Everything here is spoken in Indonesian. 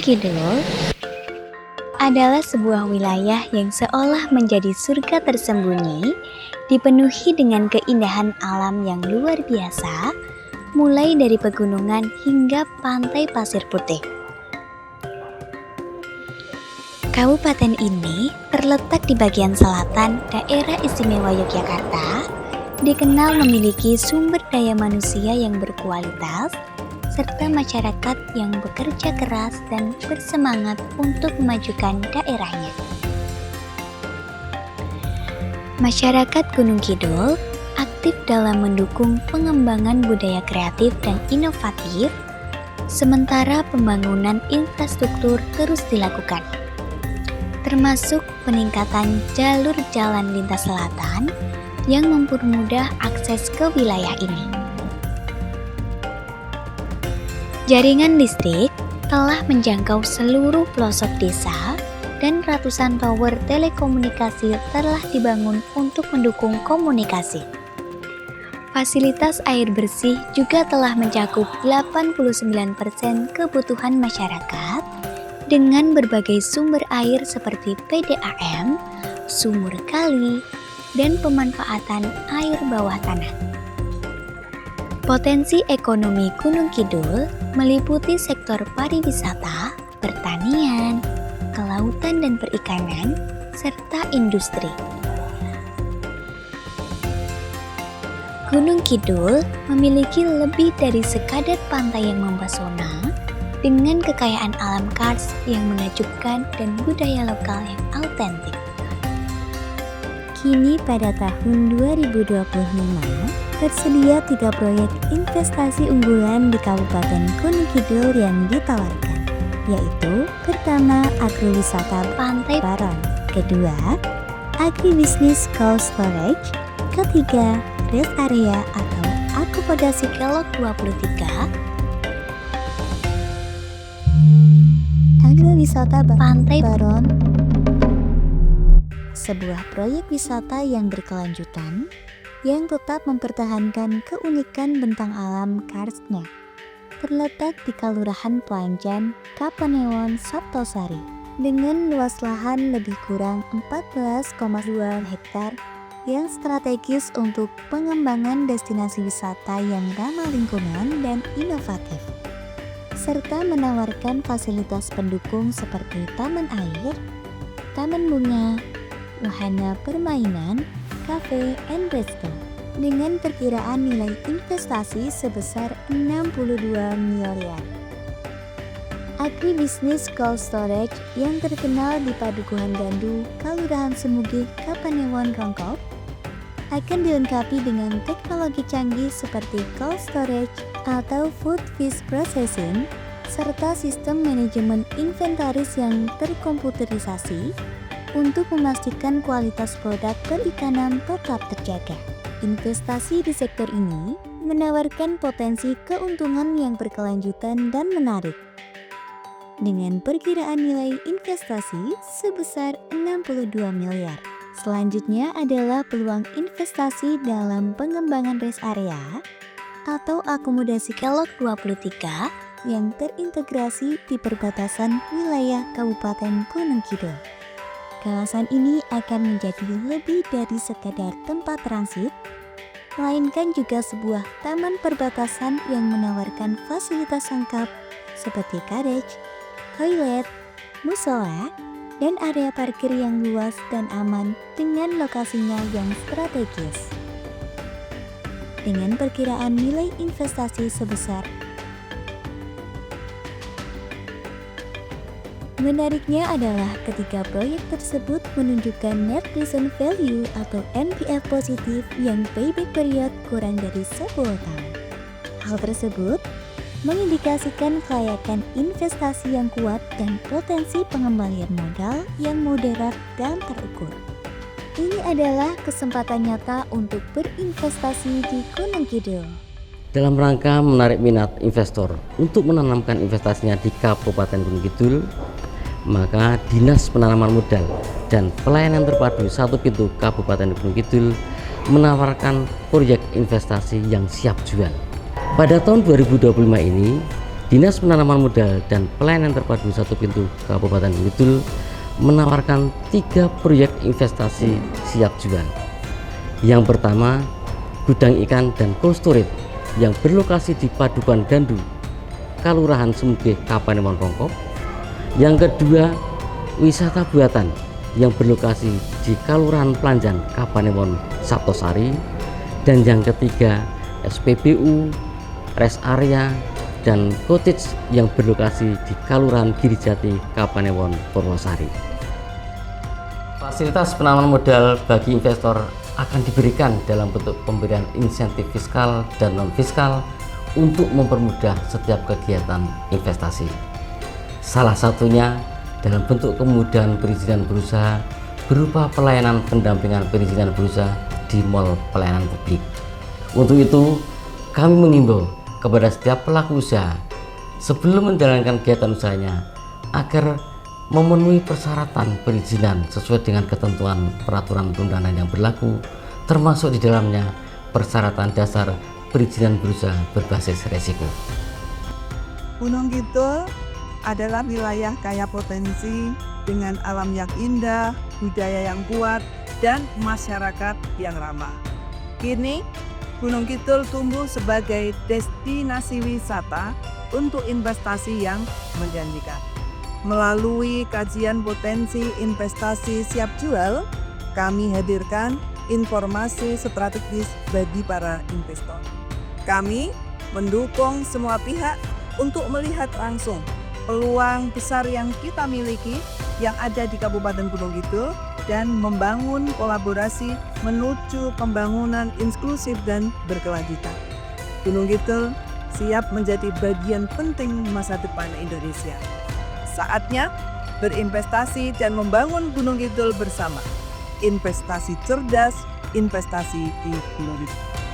Kidul adalah sebuah wilayah yang seolah menjadi surga tersembunyi, dipenuhi dengan keindahan alam yang luar biasa, mulai dari pegunungan hingga pantai pasir putih. Kabupaten ini terletak di bagian selatan daerah istimewa Yogyakarta, dikenal memiliki sumber daya manusia yang berkualitas, serta masyarakat yang bekerja keras dan bersemangat untuk memajukan daerahnya. Masyarakat Gunung Kidul aktif dalam mendukung pengembangan budaya kreatif dan inovatif, sementara pembangunan infrastruktur terus dilakukan, termasuk peningkatan jalur jalan lintas selatan yang mempermudah akses ke wilayah ini. Jaringan listrik telah menjangkau seluruh pelosok desa dan ratusan tower telekomunikasi telah dibangun untuk mendukung komunikasi. Fasilitas air bersih juga telah mencakup 89% kebutuhan masyarakat dengan berbagai sumber air seperti PDAM, sumur kali, dan pemanfaatan air bawah tanah. Potensi ekonomi Gunung Kidul meliputi sektor pariwisata, pertanian, kelautan dan perikanan, serta industri. Gunung Kidul memiliki lebih dari sekadar pantai yang mempesona, dengan kekayaan alam karst yang menakjubkan dan budaya lokal yang autentik. Kini pada tahun 2025, tersedia 3 proyek investasi unggulan di Kabupaten Gunung Kidul yang ditawarkan, yaitu pertama, agrowisata Pantai Baron, kedua, agribisnis cold storage, ketiga, rest area atau akomodasi Kelok 23, agrowisata Pantai Baron, sebuah proyek wisata yang berkelanjutan yang tetap mempertahankan keunikan bentang alam karstnya. Terletak di Kelurahan Pelanjan, Kapanewon, Sabtosari, dengan luas lahan lebih kurang 14,2 hektar yang strategis untuk pengembangan destinasi wisata yang ramah lingkungan dan inovatif, serta menawarkan fasilitas pendukung seperti taman air, taman bunga, wahana permainan, cafe and resto, dengan perkiraan nilai investasi sebesar 62 miliar. Agribisnis cold storage yang terkenal di Padukuhan Gandu, Kelurahan Semugih, Kapanewon, Rongkop, akan dilengkapi dengan teknologi canggih seperti cold storage atau food fish processing, serta sistem manajemen inventaris yang terkomputerisasi untuk memastikan kualitas produk perikanan tetap terjaga. Investasi di sektor ini menawarkan potensi keuntungan yang berkelanjutan dan menarik, dengan perkiraan nilai investasi sebesar 62 miliar. Selanjutnya adalah peluang investasi dalam pengembangan rest area atau akomodasi Kelok 23 yang terintegrasi di perbatasan wilayah Kabupaten Gunung Kidul. Kawasan ini akan menjadi lebih dari sekadar tempat transit, melainkan juga sebuah taman perbatasan yang menawarkan fasilitas lengkap seperti cottage, toilet, musola, dan area parkir yang luas dan aman dengan lokasinya yang strategis. Dengan perkiraan nilai investasi sebesar. Menariknya adalah ketiga proyek tersebut menunjukkan net present value atau NPV positif yang payback period kurang dari 10 tahun. Hal tersebut mengindikasikan kelayakan investasi yang kuat dan potensi pengembalian modal yang moderat dan terukur. Ini adalah kesempatan nyata untuk berinvestasi di Gunung Kidul. Dalam rangka menarik minat investor untuk menanamkan investasinya di Kabupaten Gunung Kidul, maka Dinas Penanaman Modal dan Pelayanan Terpadu Satu Pintu Kabupaten Gunung Kidul menawarkan proyek investasi yang siap jual. Pada tahun 2025 ini, Dinas Penanaman Modal dan Pelayanan Terpadu Satu Pintu Kabupaten Gunung Kidul menawarkan 3 proyek investasi siap jual. Yang pertama, gudang ikan dan cold storage yang berlokasi di Padukuhan Gandu, Kalurahan Semugih, Kapanewon Rongkop. Yang kedua, wisata buatan yang berlokasi di Kalurahan Pelanjang, Kapanewon Saptosari. Dan yang ketiga, SPBU, rest area, dan cottage yang berlokasi di Kalurahan Girijati, Kapanewon Purwosari. Fasilitas penanaman modal bagi investor akan diberikan dalam bentuk pemberian insentif fiskal dan non-fiskal untuk mempermudah setiap kegiatan investasi. Salah satunya dalam bentuk kemudahan perizinan berusaha berupa pelayanan pendampingan perizinan berusaha di mal pelayanan publik. Untuk itu, kami mengimbau kepada setiap pelaku usaha sebelum menjalankan kegiatan usahanya agar memenuhi persyaratan perizinan sesuai dengan ketentuan peraturan perundangan yang berlaku, termasuk di dalamnya persyaratan dasar perizinan berusaha berbasis resiko. Gunung Kidul adalah wilayah kaya potensi dengan alam yang indah, budaya yang kuat, dan masyarakat yang ramah. Kini, Gunung Kidul tumbuh sebagai destinasi wisata untuk investasi yang menjanjikan. Melalui kajian potensi investasi siap jual, kami hadirkan informasi strategis bagi para investor. Kami mendukung semua pihak untuk melihat langsung peluang besar yang kita miliki yang ada di Kabupaten Gunung Kidul dan membangun kolaborasi menuju pembangunan inklusif dan berkelanjutan. Gunung Kidul siap menjadi bagian penting masa depan Indonesia. Saatnya berinvestasi dan membangun Gunung Kidul bersama. Investasi cerdas, investasi di Gunung Kidul.